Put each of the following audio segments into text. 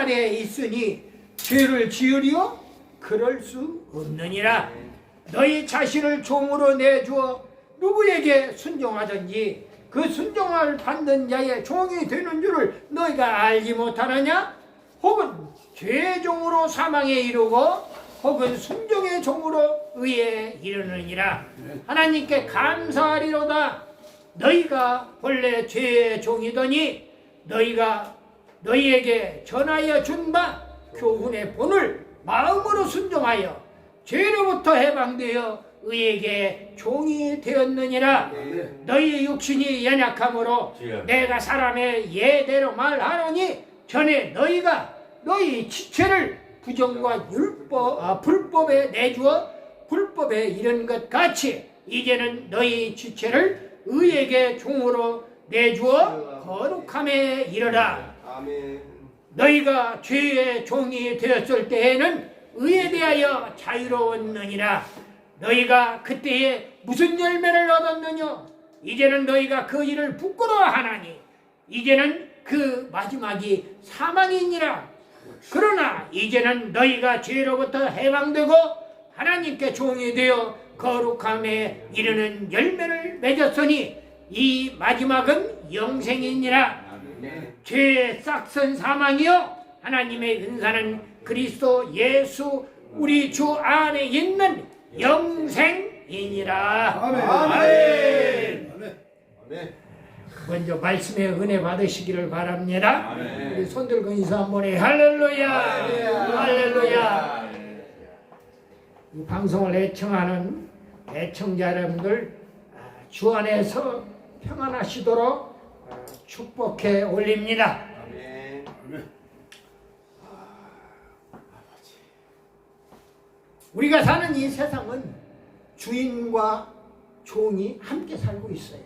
아래에 있으니 죄를 지으리요? 그럴 수 없느니라. 너희 자신을 종으로 내주어 누구에게 순종하든지 그 순종을 받는 자의 종이 되는 줄을 너희가 알지 못하느냐? 혹은 죄의 종으로 사망에 이르고 혹은 순종의 종으로 의에 이르느니라. 하나님께 감사하리로다. 너희가 본래 죄의 종이더니 너희가 너희에게 전하여 준 바 교훈의 본을 마음으로 순종하여 죄로부터 해방되어 의에게 종이 되었느니라. 너희 육신이 연약함으로 내가 사람의 예대로 말하노니 전에 너희가 너희 지체를 부정과 불법에 내주어 불법에 이른 것 같이 이제는 너희 지체를 의에게 종으로 내주어 거룩함에 이르라. 너희가 죄의 종이 되었을 때에는 의에 대하여 자유로웠느니라. 너희가 그때에 무슨 열매를 얻었느냐? 이제는 너희가 그 일을 부끄러워하나니 이제는 그 마지막이 사망이니라. 그러나 이제는 너희가 죄로부터 해방되고 하나님께 종이 되어 거룩함에 이르는 열매를 맺었으니 이 마지막은 영생이니라. 죄의 싹슨 사망이요 하나님의 은사는 그리스도 예수 우리 주 안에 있는 영생이니라. 아멘. 먼저 말씀의 은혜 받으시기를 바랍니다. 우리 손 들고 인사 한번 해. 할렐루야. 할렐루야. 이 방송을 애청하는 애청자 여러분들 주 안에서 평안하시도록 축복해 올립니다. 우리가 사는 이 세상은 주인과 종이 함께 살고 있어요.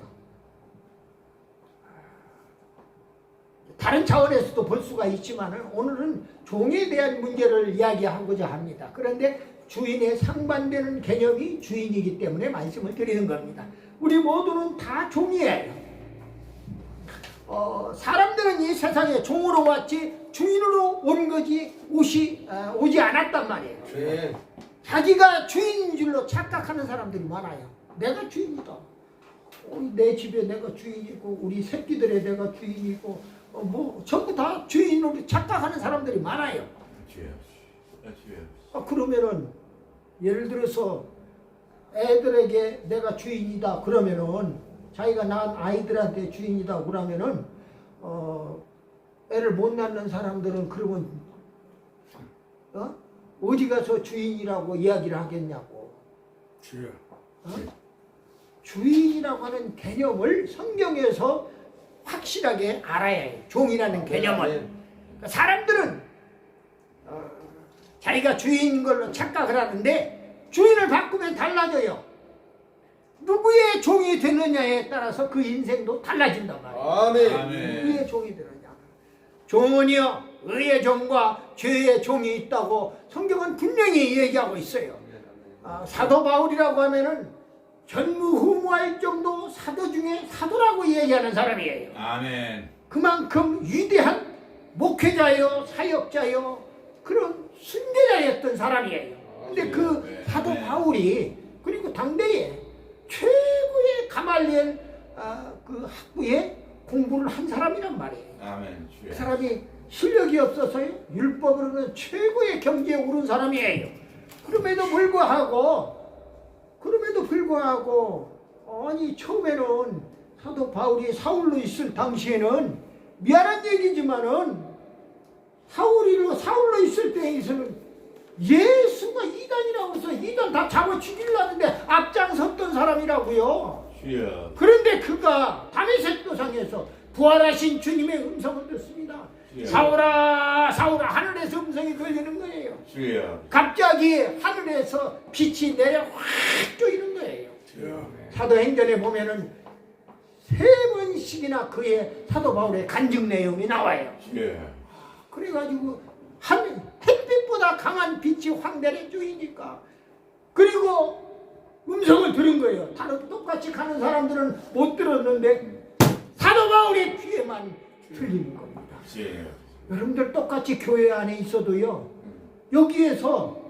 다른 차원에서도 볼 수가 있지만 오늘은 종에 대한 문제를 이야기하고자 합니다. 그런데 주인의 상반되는 개념이 주인이기 때문에 말씀을 드리는 겁니다. 우리 모두는 다 종이에요. 사람들은 이 세상에 종으로 왔지 주인으로 온 거지 오지 않았단 말이에요. 자기가 주인인 줄로 착각하는 사람들이 많아요. 내가 주인이다. 내 집에 내가 주인이고 우리 새끼들에 내가 주인이고 전부 다 주인으로 착각하는 사람들이 많아요. 그러면은 예를 들어서 애들에게 내가 주인이다 그러면은 자기가 낳은 아이들한테 주인이다 그러면은 애를 못 낳는 사람들은 그러면 어디 가서 주인이라고 이야기를 하겠냐고. 주인이라고 하는 개념을 성경에서 확실하게 알아야 해요. 종이라는 개념을. 그러니까 사람들은 자기가 주인인 걸로 착각을 하는데 주인을 바꾸면 달라져요. 누구의 종이 되느냐에 따라서 그 인생도 달라진단 말이에요. 아멘. 누구의 종이 되느냐. 종은요 의의 종과 죄의 종이 있다고 성경은 분명히 얘기하고 있어요. 사도 바울이라고 하면은 전무후무할 정도 사도 중에 사도라고 얘기하는 사람이에요. 아멘. 그만큼 위대한 목회자요 사역자요 그런 순교자였던 사람이에요. 근데 그 사도 바울이 그리고 당대에 최고의 가말리엘 그 학부에 공부를 한 사람이란 말이에요. 아멘. 그 사람이 실력이 없어서요 율법으로는 최고의 경지에 오른 사람이에요. 그럼에도 불구하고 아니 처음에는 사도 바울이 사울로 있을 당시에는 미안한 얘기지만은 사울로 있을 때에서는 예수가 이단이라고 해서 이단 다 잡아 죽이려는데 앞장섰던 사람이라고요. 그런데 그가 다메섹 도상에서 부활하신 주님의 음성을 듣습니다. 사울아 사울아 하늘에서 음성이 들리는 거예요. 갑자기 하늘에서 빛이 내려 확 쪼이는 거예요. 사도행전에 보면은 3번씩이나 그의 사도 바울의 간증 내용이 나와요. 그래가지고 햇빛보다 강한 빛이 확 내려 쪼이니까 그리고 음성을 들은 거예요. 다른 똑같이 가는 사람들은 못 들었는데 사도 바울의 귀에만 들리는 겁니다. 여러분들 똑같이 교회 안에 있어도요, 여기에서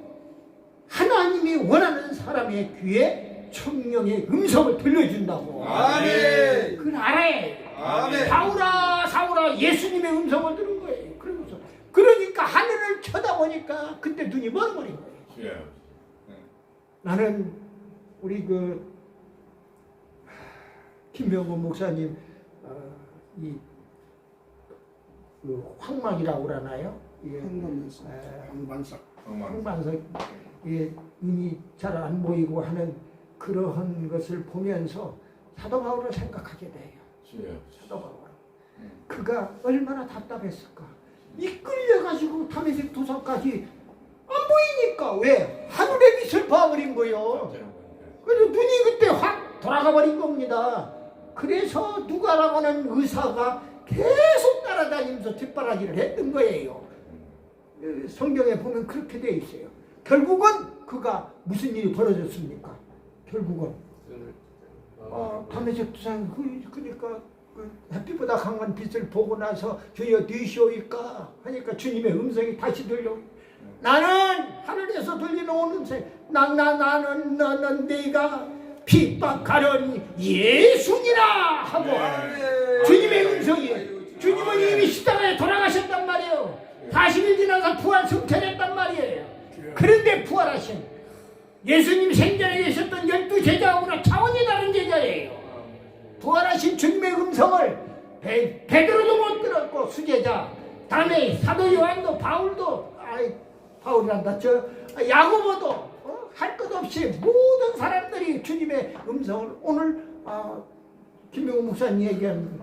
하나님이 원하는 사람의 귀에 성령의 음성을 들려준다고. 아멘. 그걸 알아야 해요. 아멘. 사울아 사울아 예수님의 음성을 들은 거예요. 그러니까 하늘을 쳐다보니까 그때 눈이 멀어버린 거예요. 나는 우리 김병곤 목사님 황막이라고 그러나요? 황반석 눈이 잘 안 보이고 하는 그러한 것을 보면서 사도 바울을 생각하게 돼요. 사도 바울. 그가 얼마나 답답했을까. 이끌려가지고 다메섹 도성까지 안 보이니까. 왜? 하늘의 빛을 봐버린 거예요. 그래서 눈이 그때 확 돌아가 버린 겁니다. 그래서 누가라고는 의사가 계속 따라다니면서 뒷바라지를 했던 거예요. 성경에 보면 그렇게 돼 있어요. 결국은 그가 무슨 일이 벌어졌습니까? 결국은 다메섹 도상 그러니까 햇빛보다 강한 빛을 보고 나서 주여 되시오이까 하니까 주님의 음성이 다시 들려. 나는 하늘에서 들리는 음성, 나는 너는 네가 핍박하려니 예수니라 하고 주님의 음성이. 주님은 이미 십자가에 돌아가셨단 말이에요. 40일 지나서 부활 승천했단 말이에요. 그런데 부활하신 예수님 생전에 계셨던 12제자하고는 차원이 다른 제자예요. 부활하신 주님의 음성을 베드로도 못 들었고 수제자, 다음에 사도 요한도, 바울도, 바울이란다, 야고보도 할 것 없이 모든 사람들이 주님의 음성을. 오늘 김병호 목사님 얘기한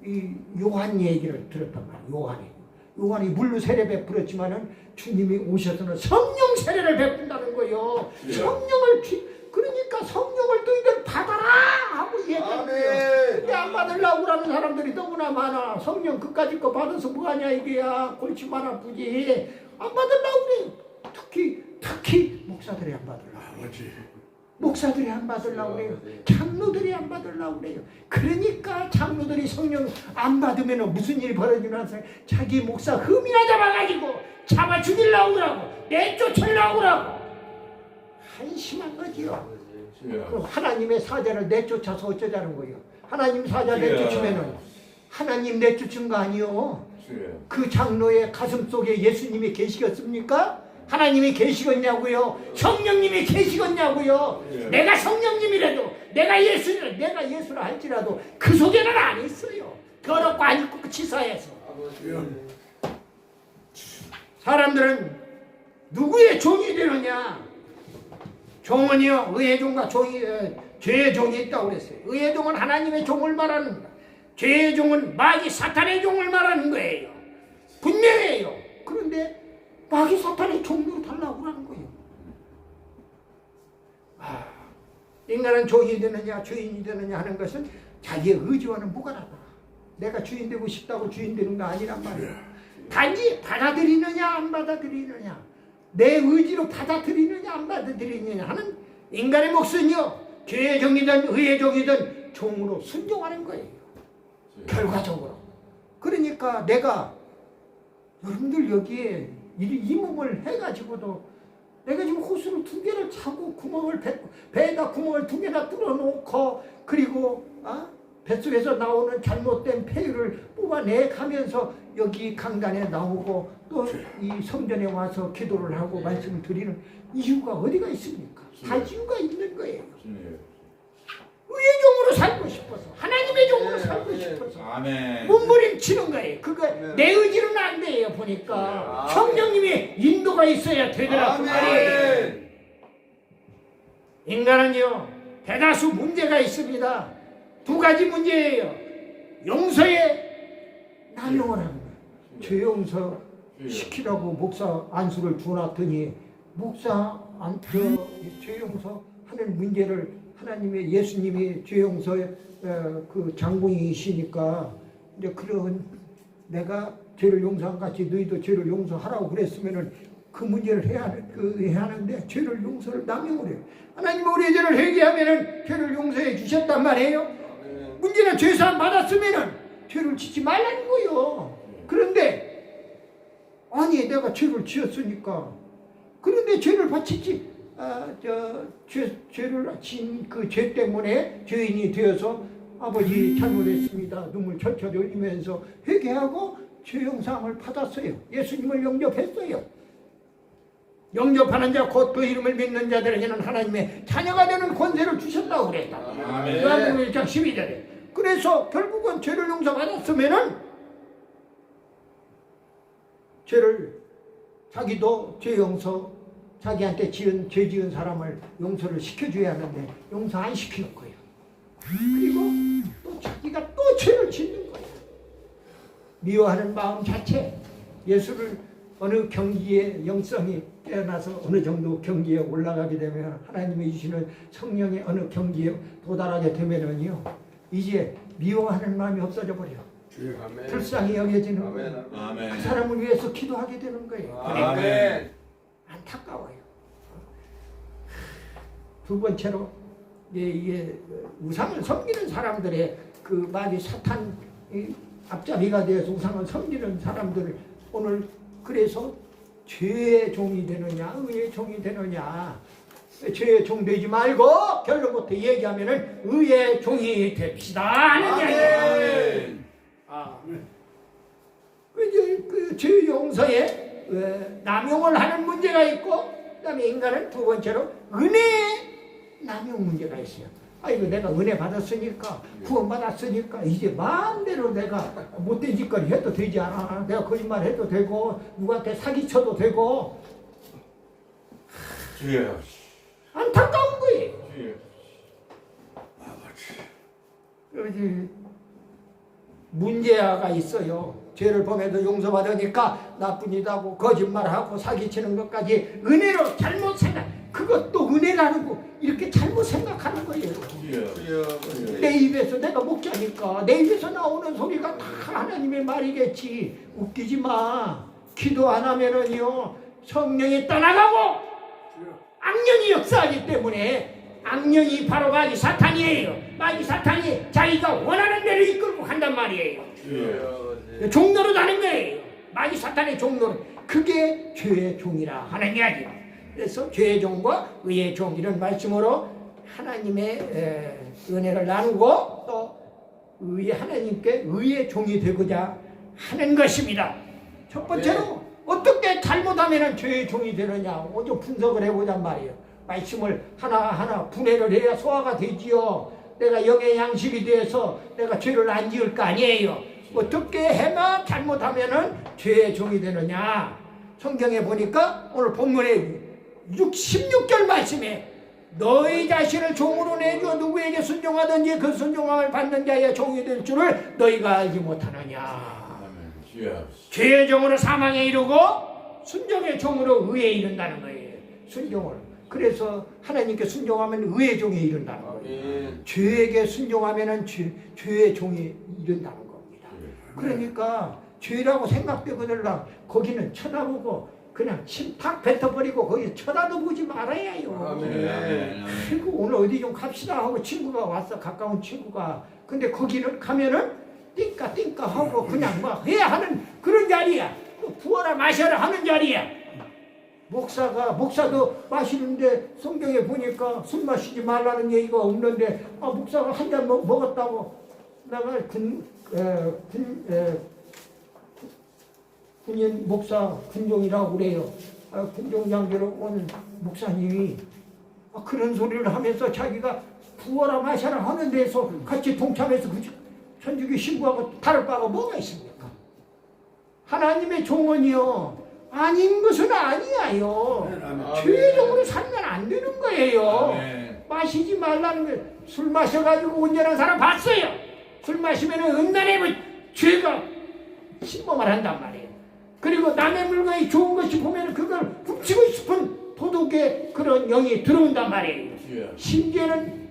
이 요한 얘기를 들었단 말이에요. 요한이 물로 세례 베풀었지만은 주님이 오셔서는 성령 세례를 베푼다는 거예요. 성령을 그러니까 성령을 너희들 받아라 하고 얘기하는 거예요. 근데 안 받으려고 하는 사람들이 너무나 많아. 성령 그까짓 거 받아서 뭐하냐 이게야. 골치만 아프지. 안 받으려고 그래. 특히 목사들이 안 받으려고 그래요. 목사들이 안 받으려고 그래요. 장로들이 안 받으려고 그래요. 그러니까 장로들이 성령 안 받으면 무슨 일이 벌어지나 해서 자기 목사 흠이나 잡아가지고 잡아 죽이려고 그러고 내쫓으려고 그러고 한심한 거지요. 그럼 하나님의 사자를 내쫓아서 어쩌자는 거예요. 하나님 사자 내쫓으면은 하나님 내쫓은 거 아니요. 그 장로의 가슴 속에 예수님이 계시겠습니까? 하나님이 계시겠냐고요? 성령님이 계시겠냐고요? 내가 성령님이라도 내가 예수라 할지라도 그 속에는 안 있어요. 더럽고 안 있고 치사해서. 사람들은 누구의 종이 되느냐? 종은요, 의의 종과 죄의 종이 있다고 그랬어요. 의의 종은 하나님의 종을 말하는 거다. 죄의 종은 마귀 사탄의 종을 말하는 거예요. 분명해요. 그런데 마귀 사탄의 종도 달라고 하는 거예요. 인간은 종이 되느냐 주인이 되느냐 하는 것은 자기의 의지와는 무관하다. 내가 주인 되고 싶다고 주인 되는 거 아니란 말이에요. 단지 받아들이느냐 안 받아들이느냐, 내 의지로 받아들이느냐 안 받아들이느냐 하는 인간의 몫은요, 죄의 종이든 의의 종이든 종으로 순종하는 거예요. 결과적으로. 그러니까 내가 여러분들 여기에 이 몸을 해가지고도 내가 지금 호수를 2개를 차고 배에다 구멍을 2개나 뚫어놓고 그리고 뱃속에서 나오는 잘못된 폐유를 뽑아내 가면서 여기 강단에 나오고 또 이 성전에 와서 기도를 하고 말씀을 드리는 이유가 어디가 있습니까? 다 이유가 있는 거예요. 의의 종으로 살고 싶어서, 하나님의 종으로 살고 싶어서 몸부림치는 거예요. 그거 내 의지로는 안 돼요. 보니까 성령님의 인도가 있어야 되더라고 말이에요. 인간은요, 대다수 문제가 있습니다. 2가지 문제예요. 용서에 남용을 하는 거예요. 죄 용서 시키라고 목사 안수를 줘놨더니 목사 죄 용서 하는 문제를 하나님의 예수님이 죄 용서의 그 장본이시니까 이제 그런 내가 죄를 용서한 같이 너희도 죄를 용서하라고 그랬으면은 그 문제를 해야 하는데 죄를 용서를 남용을 해요. 하나님 우리의 죄를 회개하면은 죄를 용서해 주셨단 말이에요. 문제는 죄사함 받았으면은 죄를 짓지 말라는 거예요. 그런데 아니 내가 죄를 지었으니까. 그런데 죄를 바치지. 죄를 진 그 죄 때문에 죄인이 되어서 아버지 잘못했습니다. 눈물 철철 흘리면서 회개하고 죄 용서함을 받았어요. 예수님을 영접했어요. 영접하는 자 곧 그 이름을 믿는 자들에게는 하나님의 자녀가 되는 권세를 주셨다고 그랬다. 요한복음 1장 12절에. 그래서 결국은 죄를 용서받았으면은 죄를 자기도 죄 용서 자기한테 죄 지은 사람을 용서를 시켜줘야 하는데 용서 안 시키는 거예요. 그리고 또 자기가 또 죄를 짓는 거예요. 미워하는 마음 자체. 예수를 어느 경기에 영성이 깨어나서 어느 정도 경기에 올라가게 되면 하나님이 주시는 성령의 어느 경기에 도달하게 되면은요 이제 미워하는 마음이 없어져 버려. 불쌍히 여겨지는 거예요. 그 사람을 위해서 기도하게 되는 거예요. 아멘. 안타까워요. 두 번째로 이게 우상을 섬기는 사람들의 그 말이 사탄 앞잡이가 되어서 우상을 섬기는 사람들을 오늘 그래서 죄의 종이 되느냐 의의 종이 되느냐. 죄의 종 되지 말고 결론부터 얘기하면은 의의 종이 됩시다 하는 이야기예요. 그 죄 용서에 남용을 하는 문제가 있고, 그다음에 인간은 두 번째로 은혜 남용 문제가 있어요. 이거 내가 은혜 받았으니까 구원받았으니까 이제 마음대로 내가 못된 짓거리 해도 되지 않아. 내가 거짓말 해도 되고 누구한테 사기쳐도 되고. 안타까운 거예요. 문제가 있어요. 죄를 범해도 용서받으니까 나쁜 일하고 거짓말하고 사기치는 것까지 은혜로 잘못 생각. 그것도 은혜라는 거 이렇게 잘못 생각하는 거예요. 내 입에서 내가 목자니까 내 입에서 나오는 소리가 다 하나님의 말이겠지. 웃기지 마. 기도 안 하면은요 성령이 떠나가고 악령이 역사하기 때문에 악령이 바로 마귀 사탄이에요. 마귀 사탄이 자기가 원하는 대로 이끌고 간단 말이에요. 종로로 가는 거예요. 마귀 사탄의 종로로. 그게 죄의 종이라 하는 이야기예요. 그래서 죄의 종과 의의 종 이런 말씀으로 하나님의 은혜를 나누고 또 하나님께 의의 종이 되고자 하는 것입니다. 첫 번째로 어떻게 잘못하면 죄의 종이 되느냐 좀 분석을 해보잔 말이에요. 말씀을 하나하나 분해를 해야 소화가 되지요. 내가 영의 양식이 돼서 내가 죄를 안 지을 거 아니에요. 어떻게 해야 잘못하면은 죄의 종이 되느냐. 성경에 보니까 오늘 본문에 16절 말씀에 너희 자신을 종으로 내주어 누구에게 순종하든지 그 순종함을 받는 자의 종이 될 줄을 너희가 알지 못하느냐. 죄의 종으로 사망에 이르고 순종의 종으로 의에 이른다는 거예요. 순종을. 그래서 하나님께 순종하면 의의 종에 이른다는 거예요. 죄에게 순종하면 죄의 종에 이른다는 겁니다. 그러니까 죄라고 생각되거들라 거기는 쳐다보고 그냥 침탁 뱉어버리고 거기 쳐다도 보지 말아야 해요. 그리고 오늘 어디 좀 갑시다 하고 친구가 왔어. 가까운 친구가. 근데 거기는 가면은 띵까 하고 그냥 막 해야 하는 그런 자리야. 부어라 마셔라 하는 자리야. 목사도 마시는데 성경에 보니까 술 마시지 말라는 얘기가 없는데 목사가 한 잔 먹었다고 내가 군인 목사 군종이라고 그래요. 군종장교로 오늘 목사님이 그런 소리를 하면서 자기가 부어라 마셔라 하는 데서 같이 동참해서 천주교 신부하고 다를 바가 뭐가 있습니까? 하나님의 종언이요 아닌 것은 아니야요. 죄적으로 살면 안 되는 거예요. 마시지 말라는 거예요. 술 마셔가지고 운전한 사람 봤어요. 술 마시면 음란의 죄가 침범을 한단 말이에요. 그리고 남의 물건이 좋은 것이 보면 그걸 훔치고 싶은 도둑의 그런 영이 들어온단 말이에요. 심지어는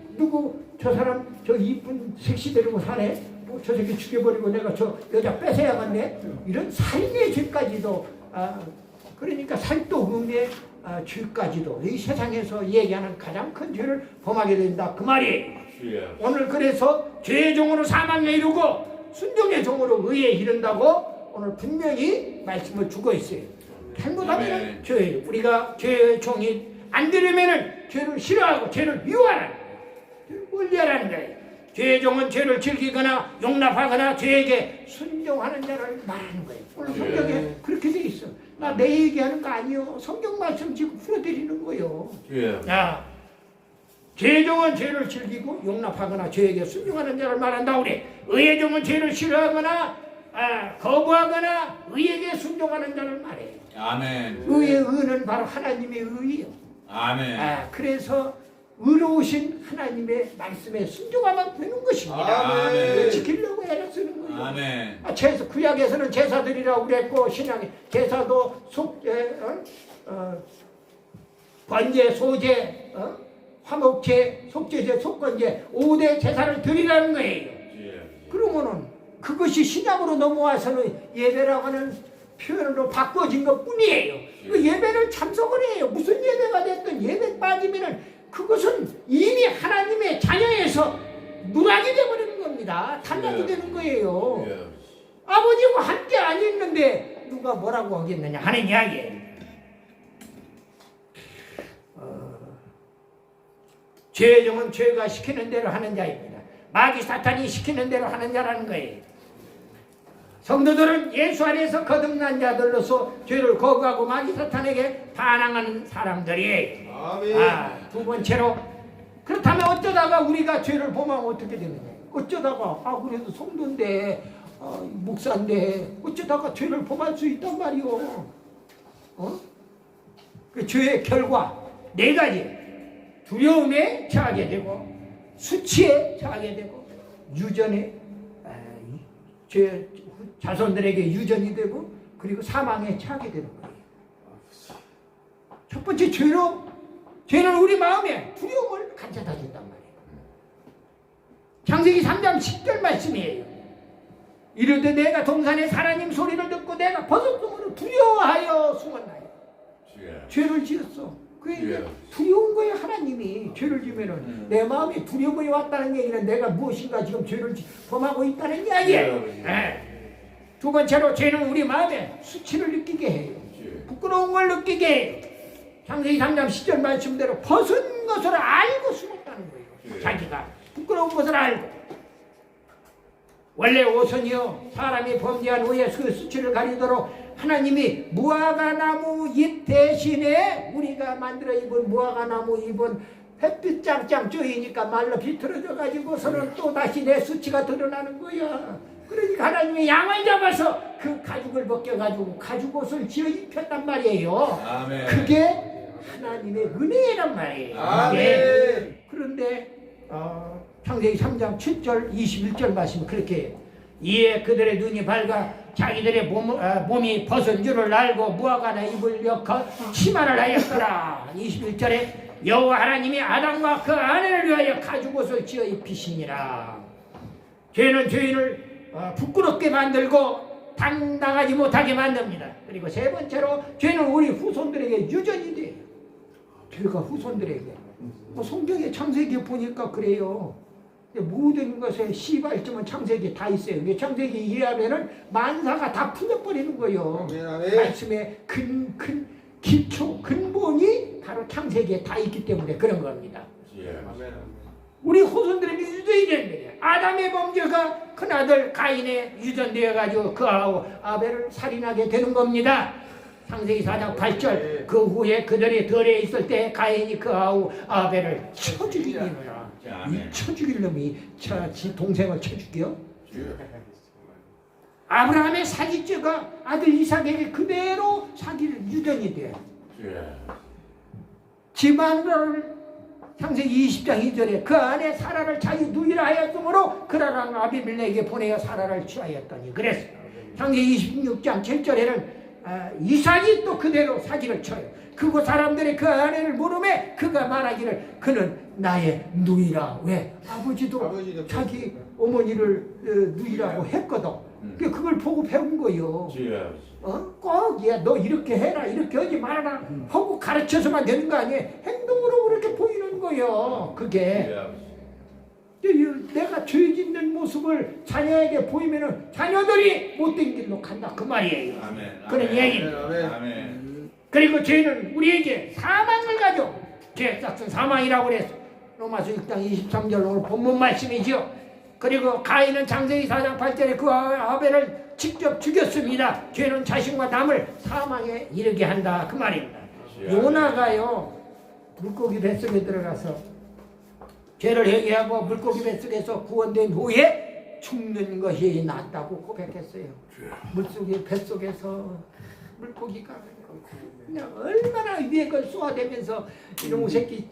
저 사람 저 이쁜 섹시 데리고 사네. 저 새끼 죽여버리고 내가 저 여자 뺏어야겠네. 이런 살인의 죄까지도 그러니까 살도금의 죄까지도 이 세상에서 얘기하는 가장 큰 죄를 범하게 된다 그 말이에요. 오늘 그래서 죄의 종으로 사망에 이르고 순종의 종으로 의에 이른다고 오늘 분명히 말씀을 주고 있어요. 잘못하면 죄, 우리가 죄의 종이 안 되려면은 죄를 싫어하고 죄를 미워하라는 거예요. 죄를 멀리하라는 거예요. 죄의 종은 죄를 즐기거나 용납하거나 죄에게 순종하는 자를 말하는 거예요. 오늘 성경에 그렇게 돼 있어. 나 내 얘기하는 거 아니요. 성경 말씀 지금 풀어드리는 거예요. 자, 죄의 종은 죄를 즐기고 용납하거나 죄에게 순종하는 자를 말한다. 우리 의의 종은 죄를 싫어하거나 거부하거나 의에게 순종하는 자를 말해요. 아멘. 의의 의는 바로 하나님의 의예요. 아멘. 그래서 의로우신 하나님의 말씀에 순종하면 되는 것입니다. 아멘. 지키려고 애를 쓰는 거예요. 아멘. 구약에서는 제사드리라고 그랬고 신약에 제사도 번제, 소제, 화목제, 속죄제, 속건제 5대 제사를 드리라는 거예요. 그러면은 그것이 신약으로 넘어와서는 예배라고 하는 표현으로 바꿔진 것 뿐이에요. 그 예배를 참석을 해요. 무슨 예배가 됐든 예배 빠지면은 그것은 이미 하나님의 자녀에서 누락이 되어버리는 겁니다. 탈락이 되는 거예요. 아버지와 함께 안 있는데 누가 뭐라고 하겠느냐 하는 이야기예요. 죄의 종은 죄가 시키는 대로 하는 자입니다. 마귀 사탄이 시키는 대로 하는 자라는 거예요. 성도들은 예수 안에서 거듭난 자들로서 죄를 거부하고 마귀 사탄에게 반항하는 사람들이에요. 아멘. 두 번째로 그렇다면 어쩌다가 우리가 죄를 범하면 어떻게 되느냐? 어쩌다가 그래도 성도인데 목사인데 어쩌다가 죄를 범할 수 있단 말이오. 그 죄의 결과 4가지. 두려움에 처하게 되고 수치에 처하게 되고 유전에 자손들에게 유전이 되고 그리고 사망에 처하게 되는 거예요. 첫 번째 죄는 우리 마음에 두려움을 가져다 준단 말이에요. 창세기 3장 10절 말씀이에요. 이르되 내가 동산에 하나님 소리를 듣고 내가 버섯동으로 두려워하여 숨었나요. 죄를 지었어. 그게 두려운 거예요. 하나님이 죄를 지면은 내 마음에 두려움이 왔다는 얘기는 내가 무엇인가 지금 죄를 범하고 있다는 이야기예요. 두 번째로 죄는 우리 마음에 수치를 느끼게 해요. 부끄러운 걸 느끼게 해요. 창세기 3장 10절 말씀대로 벗은 것을 알고 숨었다는 거예요. 자기가 부끄러운 것을 알고. 원래 옷은요 사람이 범죄한 후에 그 수치를 가리도록 하나님이 무화과나무 잎 대신에 우리가 만들어 입은 무화과나무 잎은 햇빛 짱짱 쬐이니까 말라 비틀어져 가지고서는 또 다시 내 수치가 드러나는 거야. 그러니까 하나님이 양을 잡아서 그 가죽을 벗겨가지고 가죽옷을 지어 입혔단 말이에요. 아멘. 그게 하나님의 은혜란 말이에요. 아멘. 그런데 창세기 3장 7절 21절 말씀은 그렇게 해요. 이에 그들의 눈이 밝아 자기들의 몸이 벗은 줄을 알고 무화과나 잎을 엮어 치마를 하였더라. 21절에 여호와 하나님이 아담과 그 아내를 위하여 가죽옷을 지어 입히시니라. 죄는 죄인을 부끄럽게 만들고 당당하지 못하게 만듭니다. 그리고 세 번째로 죄는 우리 후손들에게 유전이 돼요. 죄가 후손들에게. 성경의 창세기에 보니까 그래요. 모든 것에 시발점은 창세기에 다 있어요. 창세기 이해하면은 만사가 다 풀려버리는 거예요. 말씀의 큰 기초, 근본이 바로 창세기에 다 있기 때문에 그런 겁니다. 우리 후손들에게 유전이 되는 거예요. 아담의 범죄가 큰아들 가인에 유전되어가지고 그하고 아벨을 살인하게 되는 겁니다. 창세기 4장 8절 그 후에 그들이 들에 있을 때 가인이 그하고 아벨을 쳐 죽이니라. 이 쳐 죽일 놈이 지 동생을 쳐 죽여? 아브라함의 사기죄가 아들 이삭에게 그대로 사기를 유전이 돼요. 지마누라를 창세기 20장 2절에 그 안에 사라를 자기 누이라 하였으므로 그라랑 아비멜렉에게 보내어 사라를 취하였더니 그랬어. 창세기 26장 7절에는 이삭이 또 그대로 사기를 쳐요. 그곳 사람들이 그 아내를 물음에 그가 말하기를 그는 나의 누이라. 왜? 아버지도 자기 어머니를 누이라고 했거든. 그걸 보고 배운 거예요. 꼭 너 이렇게 해라 이렇게 하지 말아라 하고 가르쳐서만 되는 거 아니에요. 행동으로 그렇게 보이는 거예요. 그게 내가 죄 짓는 모습을 자녀에게 보이면은 자녀들이 못된 길로 간다 그 말이에요. 아멘. 그런 얘기. 아멘. 그리고 죄는 우리에게 사망을 가져. 죄 싹은 사망이라고 그랬어. 로마서 6장 23절 오늘 본문 말씀이죠. 그리고 가인은 창세기 4장 8절에 그 아벨을 직접 죽였습니다. 죄는 자신과 남을 사망에 이르게 한다 그 말입니다. 요나가요 물고기 뱃속에 들어가서 죄를 회개하고 물고기 뱃속에서 구원된 후에 죽는 것이 낫다고 고백했어요. 물속에 뱃속에서 물고기가 그냥 얼마나 위에 걸 쏘아대면서 이놈의 새끼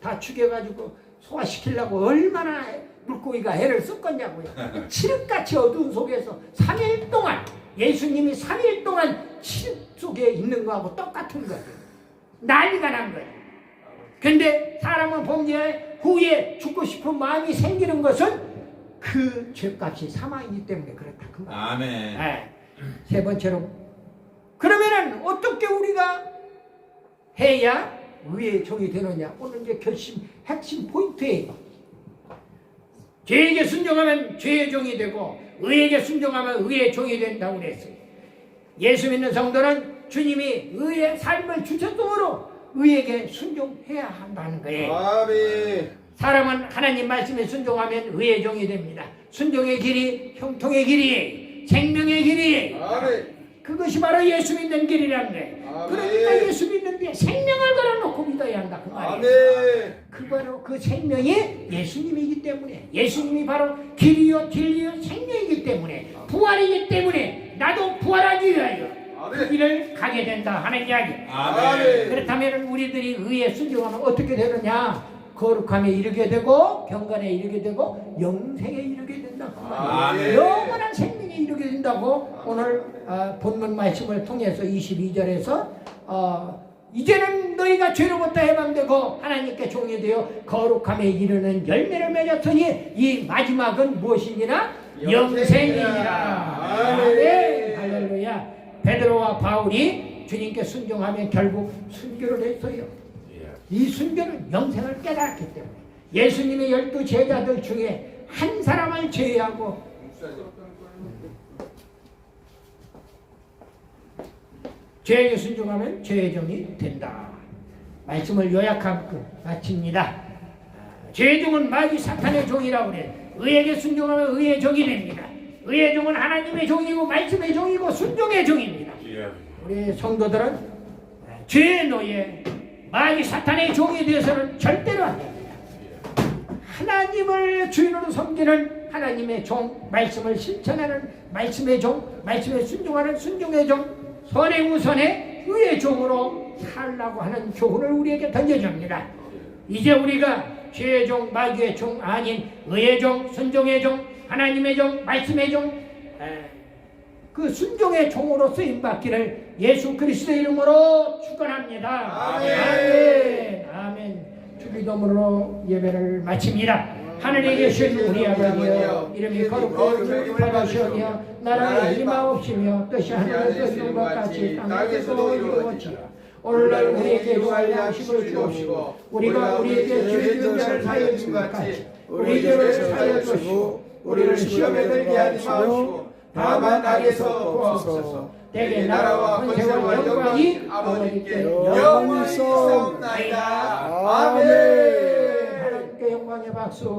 다 죽여가지고 소화시키려고 얼마나 물고기가 애를 썼겠냐고요. 칠흑같이 어두운 속에서 3일 동안 예수님이 3일 동안 칠흑 속에 있는 거하고 똑같은 거예요. 난리가 난 거예요. 근데 사람은 범죄 후에 죽고 싶은 마음이 생기는 것은 그 죄값이 사망이기 때문에 그렇다 그 말이에요. 아멘. 네. 세 번째로 그러면은 어떻게 우리가 해야 의의 종이 되느냐? 오늘 이제 핵심 포인트예요. 죄에게 순종하면 죄의 종이 되고 의에게 순종하면 의의 종이 된다고 그랬어요. 예수 믿는 성도는 주님이 의의 삶을 주셨으므로 의에게 순종해야 한다는 거예요. 아멘. 사람은 하나님 말씀에 순종하면 의의 종이 됩니다. 순종의 길이 형통의 길이에요. 생명의 길이에요. 아멘. 그것이 바로 예수 믿는 길이라는 거예요. 아멘. 그러니까 예수 믿는데 생명을 걸어놓고 믿어야 한다 그 말이에요. 아멘. 그 바로 그 생명이 예수님이기 때문에 예수님이 바로 길이요 진리요 생명이기 때문에 부활이기 때문에 나도 부활하기 위하여 그 길을 가게 된다 하는 이야기. 아멘. 그렇다면 우리들이 의에 순종하면 어떻게 되느냐? 거룩함에 이르게 되고 경건에 이르게 되고 영생에 이르게 된다 그 말이에요. 영원한 생명에 이르게 된다고 오늘 본문 말씀을 통해서 22절에서 이제는 너희가 죄로부터 해방되고 하나님께 종이 되어 거룩함에 이르는 열매를 맺었으니 이 마지막은 무엇이니라? 영생이니라. 아멘. 할렐루야. 베드로와 바울이 주님께 순종하면 결국 순교를 했어요. 이 순교는 영생을 깨달았기 때문에 예수님의 12 제자들 중에 한 사람을 제외하고 죄에게 순종하면 죄의 종이 된다. 말씀을 요약하고 마칩니다. 죄의 종은 마귀 사탄의 종이라고 그래요. 의에게 순종하면 의의 종이 됩니다. 의의 종은 하나님의 종이고 말씀의 종이고 순종의 종입니다. 우리 성도들은 죄의 노예 마귀 사탄의 종이 되어서는 절대로 안 됩니다. 하나님을 주인으로 섬기는 하나님의 종, 말씀을 실천하는 말씀의 종, 말씀에 순종하는 순종의 종, 선의 우선의 의의 종으로 살라고 하는 교훈을 우리에게 던져줍니다. 이제 우리가 죄의 종, 마귀의 종 아닌 의의 종, 순종의 종, 하나님의 종, 말씀의 종, 그 순종의 종으로 쓰임받기를 예수 그리스도의 이름으로 축원합니다. 아멘. 아멘. 주기도문으로 예배를 마칩니다. 하늘에 계신 우리 아버지여 이름이 거룩하여 받으시오며 나라의 임하옵시며 뜻이 하늘에서 이룬 것 같이 땅에서도 이루어지라. 오늘날 우리에게 요할 양식을 주옵시고 우리가 우리에게 죄 지은 자를 사하여 준 것 같이 우리 죄를 사하여 주시고 우리를 시험에 들게 하지 마옵시고 다만 악에서 구하옵소서. 대개 나라와 권세와 영광이 아버지께 영원히 있사옵나이다. 아멘. 하나님께 영광의 박수.